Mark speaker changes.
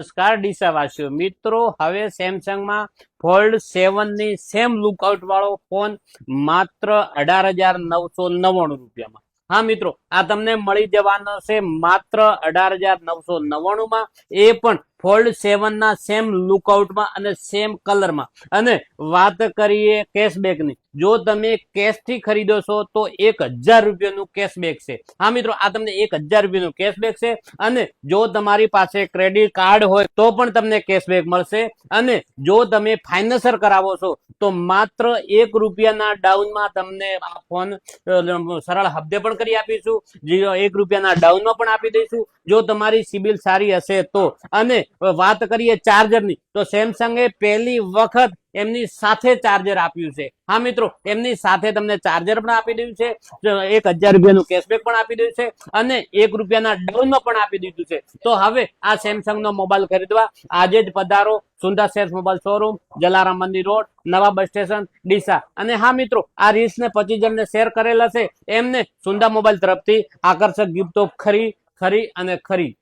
Speaker 1: નમસ્કાર ડીસાવાસીઓ મિત્રો, હવે સેમસંગમાં ફોલ્ડ 7 ની સેમ લુકઆઉટ વાળો ફોન માત્ર 18,999 રૂપિયામાં. હા મિત્રો, આ તમને મળી જવાનો છે માત્ર 18,999 માં, એ પણ ફોલ્ડ 7 ના સેમ લુકઆઉટમાં અને સેમ કલરમાં. અને વાત કરીએ કેશબેકની, જો તમે કેશ થી ખરીદો છો તો 1,000 રૂપિયાનું કેશબેક છે. હા મિત્રો, આ તમને 1,000 રૂપિયાનું કેશબેક છે. અને જો તમારી પાસે ક્રેડિટ કાર્ડ હોય તો પણ તમને કેશબેક મળશે. અને જો તમે ફાઇનાન્સર કરાવો છો તો માત્ર 1 રૂપિયાના ડાઉનમાં તમને આ ફોન સરળ હપ્તે પણ કરી આપીશું. 1 રૂપિયાના ડાઉનમાં પણ આપી દઈશું જો તમારી સિબિલ સારી હશે તો. અને વાત કરીએ ચાર્જરની, તો સેમસંગે પહેલી વખત એમની સાથે ચાર્જર આપ્યું છે. હા મિત્રો, એમની સાથે તમને ચાર્જર પણ આપી દીધું છે, 1,000 રૂપિયાનું કેશબેક પણ આપી દીધું છે અને 1 રૂપિયાના ડાઉનમાં પણ આપી દીધું છે. તો હવે આ સેમસંગ નો મોબાઈલ ખરીદવા આજે જ પધારો સુંદા સેલ્સ મોબાઈલ શોરૂમ, જલારામ મંદિર રોડ, નવા બસ સ્ટેશન, ડીસા. અને હા મિત્રો, આ રીલ્સ ને 25 જણને શેર કરેલા છે એમને સુંદા મોબાઈલ તરફથી આકર્ષક ગિફ્ટો ખરી અને ખરી.